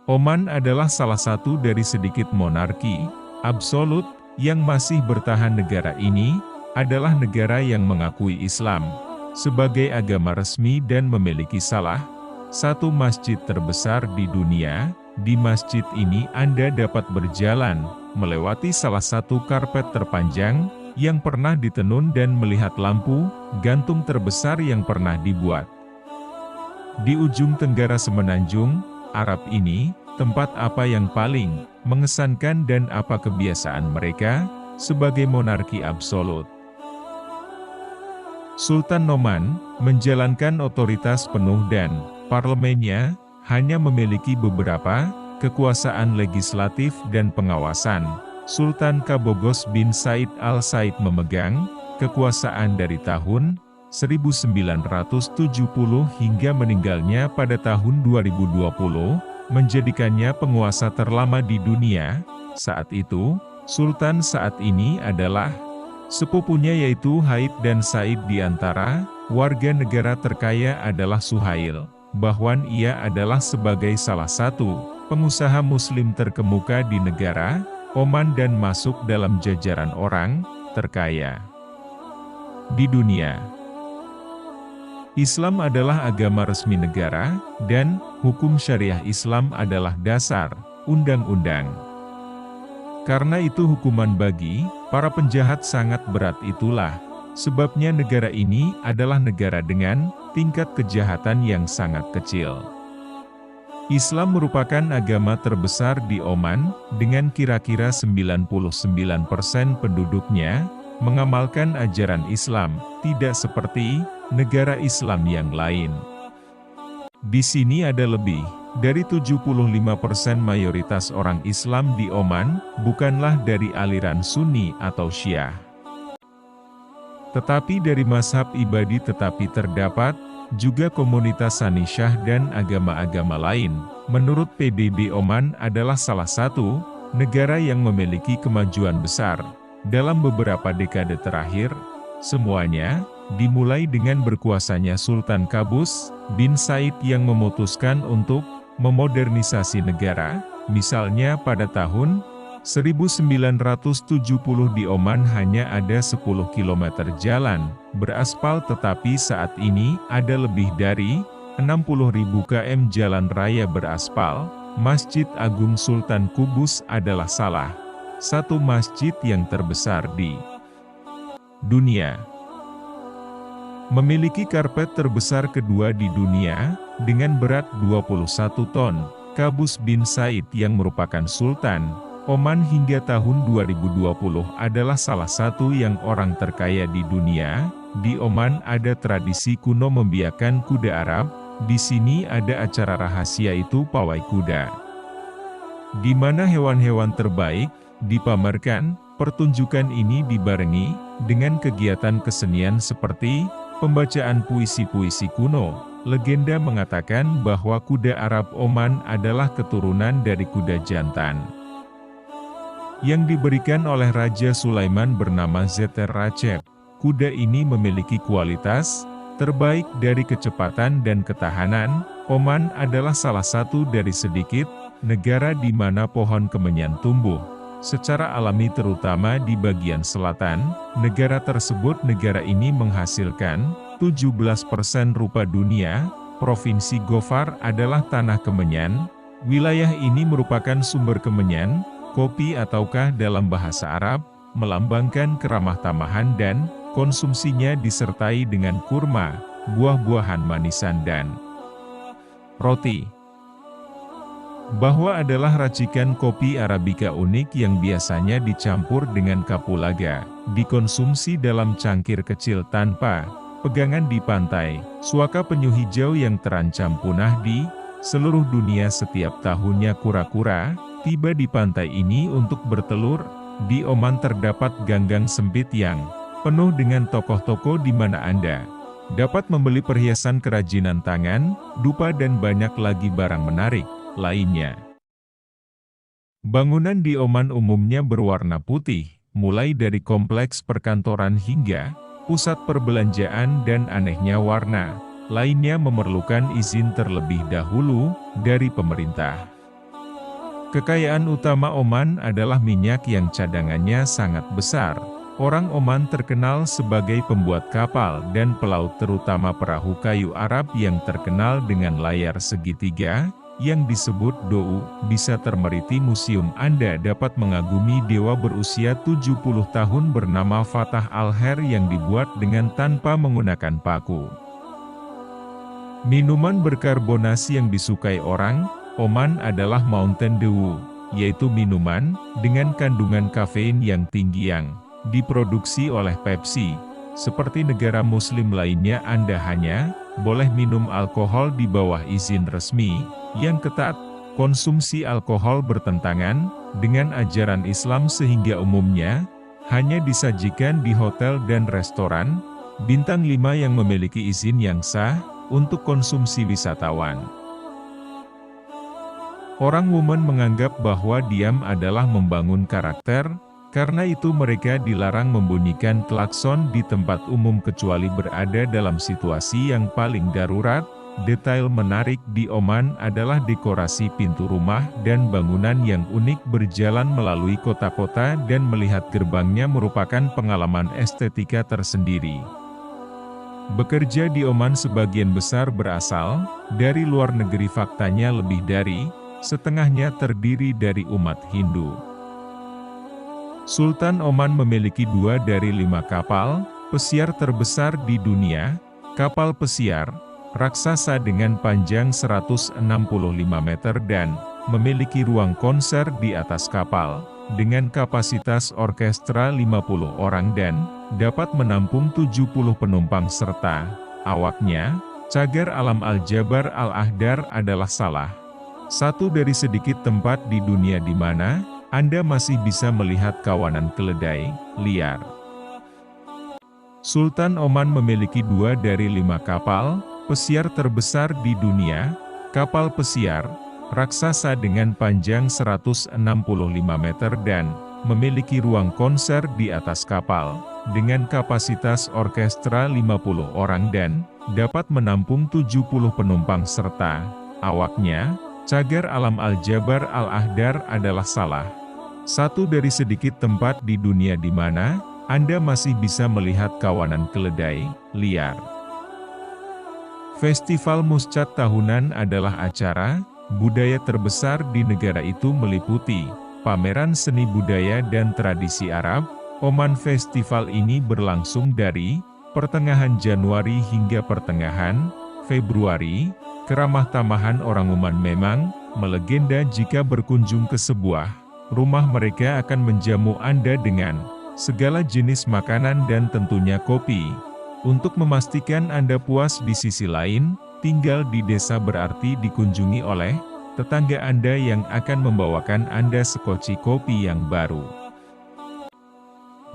Oman adalah salah satu dari sedikit monarki absolut yang masih bertahan. Negara ini adalah negara yang mengakui Islam sebagai agama resmi dan memiliki salah satu masjid terbesar di dunia. Di masjid ini Anda dapat berjalan, melewati salah satu karpet terpanjang yang pernah ditenun dan melihat lampu gantung terbesar yang pernah dibuat. Di ujung tenggara semenanjung Arab ini, tempat apa yang paling mengesankan dan apa kebiasaan mereka sebagai monarki absolut? Sultan Noman menjalankan otoritas penuh dan parlemennya hanya memiliki beberapa kekuasaan legislatif dan pengawasan. Sultan Kaboghos bin Said Al Said memegang kekuasaan dari tahun 1970 hingga meninggalnya pada tahun 2020, menjadikannya penguasa terlama di dunia. Saat itu, Sultan saat ini adalah sepupunya yaitu Haid dan Said. Di antara warga negara terkaya adalah Suhail, bahwa ia adalah sebagai salah satu pengusaha muslim terkemuka di negara Oman dan masuk dalam jajaran orang terkaya di dunia. Islam adalah agama resmi negara, dan hukum syariah Islam adalah dasar undang-undang. Karena itu hukuman bagi para penjahat sangat berat. Itulah sebabnya negara ini adalah negara dengan tingkat kejahatan yang sangat kecil. Islam merupakan agama terbesar di Oman, dengan kira-kira 99% penduduknya mengamalkan ajaran Islam, tidak seperti negara Islam yang lain. Di sini ada lebih dari 75% mayoritas orang Islam di Oman, bukanlah dari aliran Sunni atau Syiah, tetapi dari mazhab ibadi. Tetapi terdapat juga komunitas Sanisyah dan agama-agama lain. Menurut PBB, Oman adalah salah satu negara yang memiliki kemajuan besar dalam beberapa dekade terakhir. Semuanya dimulai dengan berkuasanya Sultan Qaboos bin Said yang memutuskan untuk memodernisasi negara. Misalnya pada tahun 1970 di Oman hanya ada 10 km jalan beraspal, tetapi saat ini ada lebih dari 60.000 km jalan raya beraspal. Masjid Agung Sultan Qaboos adalah salah satu masjid yang terbesar di dunia. Memiliki karpet terbesar kedua di dunia, dengan berat 21 ton. Qaboos bin Said yang merupakan Sultan Oman hingga tahun 2020 adalah salah satu yang orang terkaya di dunia. Di Oman ada tradisi kuno membiarkan kuda Arab. Di sini ada acara rahasia, itu pawai kuda, di mana hewan-hewan terbaik dipamerkan. Pertunjukan ini dibarengi dengan kegiatan kesenian seperti pembacaan puisi-puisi kuno. Legenda mengatakan bahwa kuda Arab Oman adalah keturunan dari kuda jantan yang diberikan oleh Raja Sulaiman bernama Zeter Racep. Kuda ini memiliki kualitas terbaik dari kecepatan dan ketahanan. Oman adalah salah satu dari sedikit negara di mana pohon kemenyan tumbuh secara alami, terutama di bagian selatan negara tersebut. Negara ini menghasilkan 17% rupa dunia. Provinsi Gofar adalah tanah kemenyan. Wilayah ini merupakan sumber kemenyan, kopi ataukah dalam bahasa Arab, melambangkan keramah tamahan, dan konsumsinya disertai dengan kurma, buah-buahan manisan dan roti. Bahwa adalah racikan kopi Arabica unik yang biasanya dicampur dengan kapulaga, dikonsumsi dalam cangkir kecil tanpa pegangan di pantai. Suaka penyu hijau yang terancam punah di seluruh dunia setiap tahunnya. Kura-kura tiba di pantai ini untuk bertelur. Di Oman terdapat ganggang sempit yang penuh dengan toko-toko di mana Anda dapat membeli perhiasan kerajinan tangan, dupa, dan banyak lagi barang menarik lainnya. Bangunan di Oman umumnya berwarna putih, mulai dari kompleks perkantoran hingga pusat perbelanjaan, dan anehnya warna lainnya memerlukan izin terlebih dahulu dari pemerintah. Kekayaan utama Oman adalah minyak yang cadangannya sangat besar. Orang Oman terkenal sebagai pembuat kapal dan pelaut, terutama perahu kayu Arab yang terkenal dengan layar segitiga, yang disebut Dou. Bisa termeriti museum Anda dapat mengagumi dewa berusia 70 tahun bernama Fatah Al-Her yang dibuat dengan tanpa menggunakan paku. Minuman berkarbonasi yang disukai orang Oman adalah Mountain Dew, yaitu minuman dengan kandungan kafein yang tinggi yang diproduksi oleh Pepsi. Seperti negara muslim lainnya, Anda hanya boleh minum alkohol di bawah izin resmi yang ketat. Konsumsi alkohol bertentangan dengan ajaran Islam sehingga umumnya hanya disajikan di hotel dan restoran bintang 5 yang memiliki izin yang sah untuk konsumsi wisatawan. Orang Woman menganggap bahwa diam adalah membangun karakter, karena itu mereka dilarang membunyikan klakson di tempat umum kecuali berada dalam situasi yang paling darurat. Detail menarik di Oman adalah dekorasi pintu rumah dan bangunan yang unik. Berjalan melalui kota-kota dan melihat gerbangnya merupakan pengalaman estetika tersendiri. Bekerja di Oman sebagian besar berasal dari luar negeri, faktanya lebih dari setengahnya terdiri dari umat Hindu. Sultan Oman memiliki 2 dari 5 kapal pesiar terbesar di dunia. Kapal pesiar raksasa dengan panjang 165 meter dan memiliki ruang konser di atas kapal, dengan kapasitas orkestra 50 orang dan dapat menampung 70 penumpang serta awaknya. Cagar alam Al-Jabar Al-Ahdar adalah salah satu dari sedikit tempat di dunia di mana Anda masih bisa melihat kawanan keledai liar. Sultan Oman memiliki 2 dari 5 kapal pesiar terbesar di dunia. Kapal pesiar raksasa dengan panjang 165 meter dan memiliki ruang konser di atas kapal, dengan kapasitas orkestra 50 orang dan dapat menampung 70 penumpang serta awaknya. Cagar alam Al-Jabar Al-Ahdar adalah salah satu dari sedikit tempat di dunia di mana Anda masih bisa melihat kawanan keledai liar. Festival Muscat tahunan adalah acara budaya terbesar di negara itu, meliputi pameran seni budaya dan tradisi Arab. Oman Festival ini berlangsung dari pertengahan Januari hingga pertengahan Februari. Keramah tamahan orang Oman memang melegenda. Jika berkunjung ke sebuah rumah, mereka akan menjamu Anda dengan segala jenis makanan dan tentunya kopi. Untuk memastikan Anda puas di sisi lain, tinggal di desa berarti dikunjungi oleh tetangga Anda yang akan membawakan Anda sekoci kopi yang baru.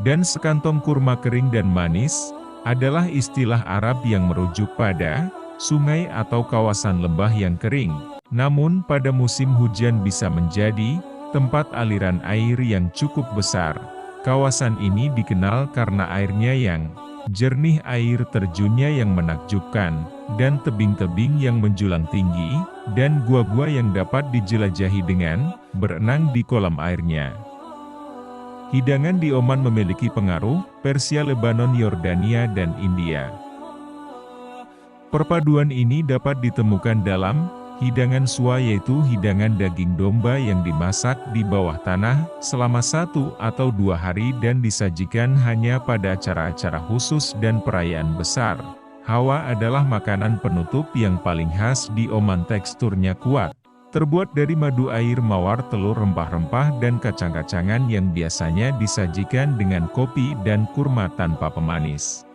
Dan sekantong kurma kering dan manis adalah istilah Arab yang merujuk pada sungai atau kawasan lembah yang kering, namun pada musim hujan bisa menjadi tempat aliran air yang cukup besar. Kawasan ini dikenal karena airnya yang jernih, air terjunnya yang menakjubkan, dan tebing-tebing yang menjulang tinggi, dan gua-gua yang dapat dijelajahi dengan berenang di kolam airnya. Hidangan di Oman memiliki pengaruh Persia, Lebanon, Yordania, dan India. Perpaduan ini dapat ditemukan dalam hidangan Swa, yaitu hidangan daging domba yang dimasak di bawah tanah selama 1 atau 2 hari dan disajikan hanya pada acara-acara khusus dan perayaan besar. Hawa adalah makanan penutup yang paling khas di Oman. Teksturnya kuat, terbuat dari madu air mawar, telur, rempah-rempah, dan kacang-kacangan yang biasanya disajikan dengan kopi dan kurma tanpa pemanis.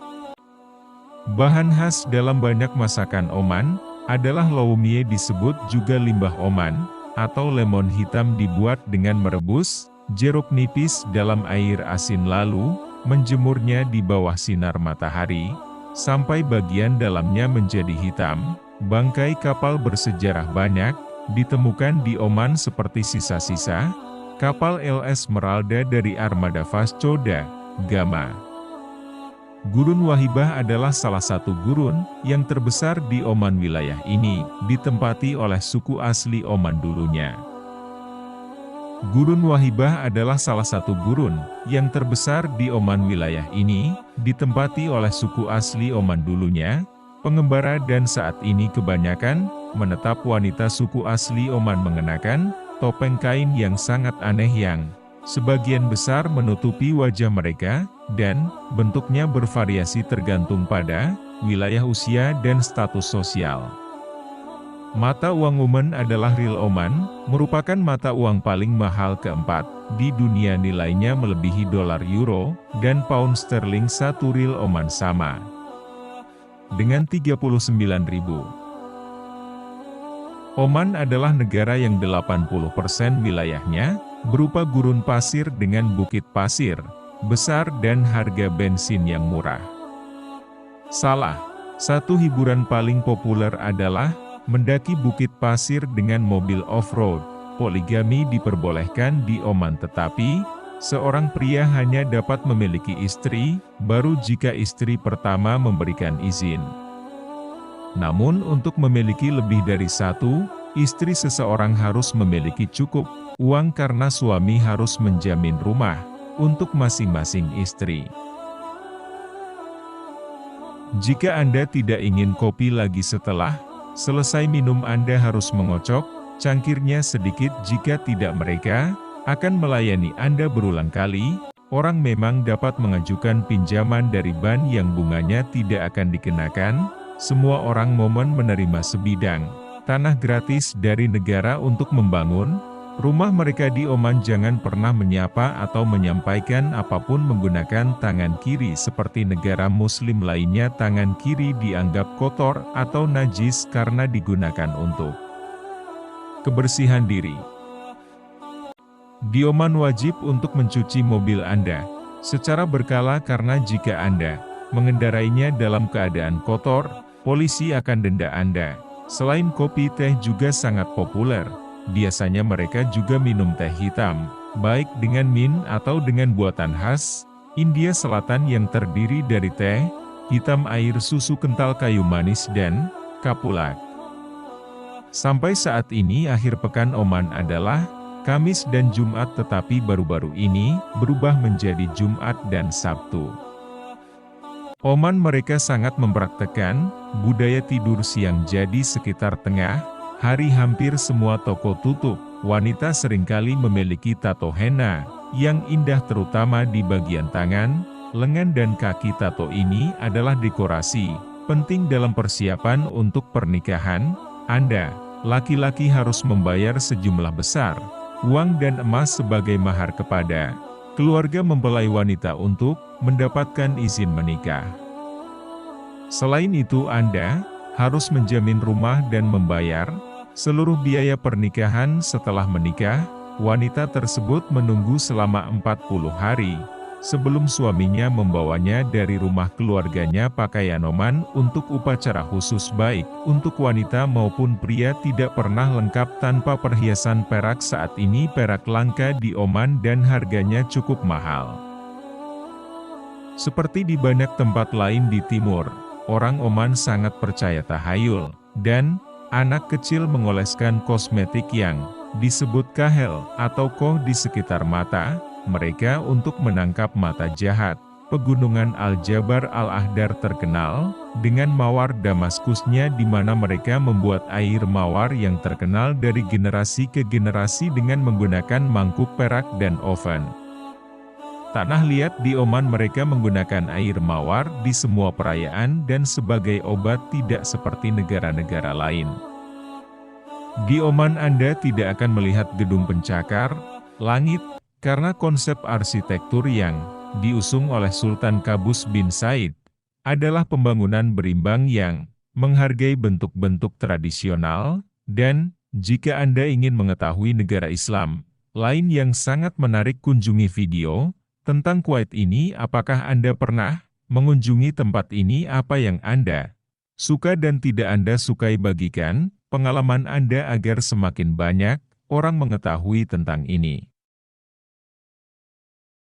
Bahan khas dalam banyak masakan Oman adalah loumie, disebut juga limbah Oman, atau lemon hitam, dibuat dengan merebus jeruk nipis dalam air asin lalu menjemurnya di bawah sinar matahari, sampai bagian dalamnya menjadi hitam. Bangkai kapal bersejarah banyak ditemukan di Oman seperti sisa-sisa kapal LS Esmeralda dari armada Vasco da Gama. Gurun Wahibah adalah salah satu gurun yang terbesar di Oman. Wilayah ini ditempati oleh suku asli Oman dulunya. Gurun Wahibah adalah salah satu gurun yang terbesar di Oman. Wilayah ini ditempati oleh suku asli Oman dulunya, pengembara, dan saat ini kebanyakan menetap wanita suku asli Oman mengenakan topeng kain yang sangat aneh yang sebagian besar menutupi wajah mereka, dan bentuknya bervariasi tergantung pada wilayah usia dan status sosial. Mata uang Oman adalah rial Oman, merupakan mata uang paling mahal keempat di dunia. Nilainya melebihi dolar, euro, dan pound sterling. 1 rial Oman sama dengan 39.000. Oman adalah negara yang 80% wilayahnya berupa gurun pasir dengan bukit pasir besar dan harga bensin yang murah. Salah satu hiburan paling populer adalah mendaki bukit pasir dengan mobil off-road. Poligami diperbolehkan di Oman, tetapi seorang pria hanya dapat memiliki istri baru jika istri pertama memberikan izin. Namun untuk memiliki lebih dari satu istri, seseorang harus memiliki cukup uang karena suami harus menjamin rumah untuk masing-masing istri. Jika Anda tidak ingin kopi lagi setelah selesai minum, Anda harus mengocok cangkirnya sedikit. Jika tidak, mereka akan melayani Anda berulang kali. Orang memang dapat mengajukan pinjaman dari bank yang bunganya tidak akan dikenakan. Semua orang momen menerima sebidang tanah gratis dari negara untuk membangun rumah mereka di Oman. Jangan pernah menyapa atau menyampaikan apapun menggunakan tangan kiri seperti negara muslim lainnya. Tangan kiri dianggap kotor atau najis karena digunakan untuk kebersihan diri. Di Oman wajib untuk mencuci mobil Anda secara berkala karena jika Anda mengendarainya dalam keadaan kotor, polisi akan denda Anda. Selain kopi, teh juga sangat populer. Biasanya mereka juga minum teh hitam, baik dengan min atau dengan buatan khas India Selatan yang terdiri dari teh hitam, air susu kental, kayu manis, dan kapulak. Sampai saat ini akhir pekan Oman adalah Kamis dan Jumat, tetapi baru-baru ini berubah menjadi Jumat dan Sabtu. Oman mereka sangat mempraktekkan budaya tidur siang, jadi sekitar tengah hari hampir semua toko tutup. Wanita seringkali memiliki tato henna yang indah terutama di bagian tangan, lengan, dan kaki. Tato ini adalah dekorasi penting dalam persiapan untuk pernikahan. Anda, laki-laki, harus membayar sejumlah besar uang dan emas sebagai mahar kepada keluarga mempelai wanita untuk mendapatkan izin menikah. Selain itu, Anda harus menjamin rumah dan membayar seluruh biaya pernikahan. Setelah menikah, wanita tersebut menunggu selama 40 hari sebelum suaminya membawanya dari rumah keluarganya. Pakaian Oman untuk upacara khusus baik untuk wanita maupun pria tidak pernah lengkap tanpa perhiasan perak. Saat ini perak langka di Oman dan harganya cukup mahal. Seperti di banyak tempat lain di timur, orang Oman sangat percaya tahayul, dan anak kecil mengoleskan kosmetik yang disebut kahel atau koh di sekitar mata mereka untuk menangkap mata jahat. Pegunungan Al-Jabar Al-Ahdar terkenal dengan mawar Damaskusnya, di mana mereka membuat air mawar yang terkenal dari generasi ke generasi dengan menggunakan mangkuk perak dan oven. Tanah liat di Oman mereka menggunakan air mawar di semua perayaan dan sebagai obat, tidak seperti negara-negara lain. Di Oman Anda tidak akan melihat gedung pencakar langit, karena konsep arsitektur yang diusung oleh Sultan Qaboos bin Said adalah pembangunan berimbang yang menghargai bentuk-bentuk tradisional. Dan jika Anda ingin mengetahui negara Islam lain yang sangat menarik, kunjungi video tentang Kuwait ini. Apakah Anda pernah mengunjungi tempat ini? Apa yang Anda suka dan tidak Anda sukai? Bagikan pengalaman Anda agar semakin banyak orang mengetahui tentang ini.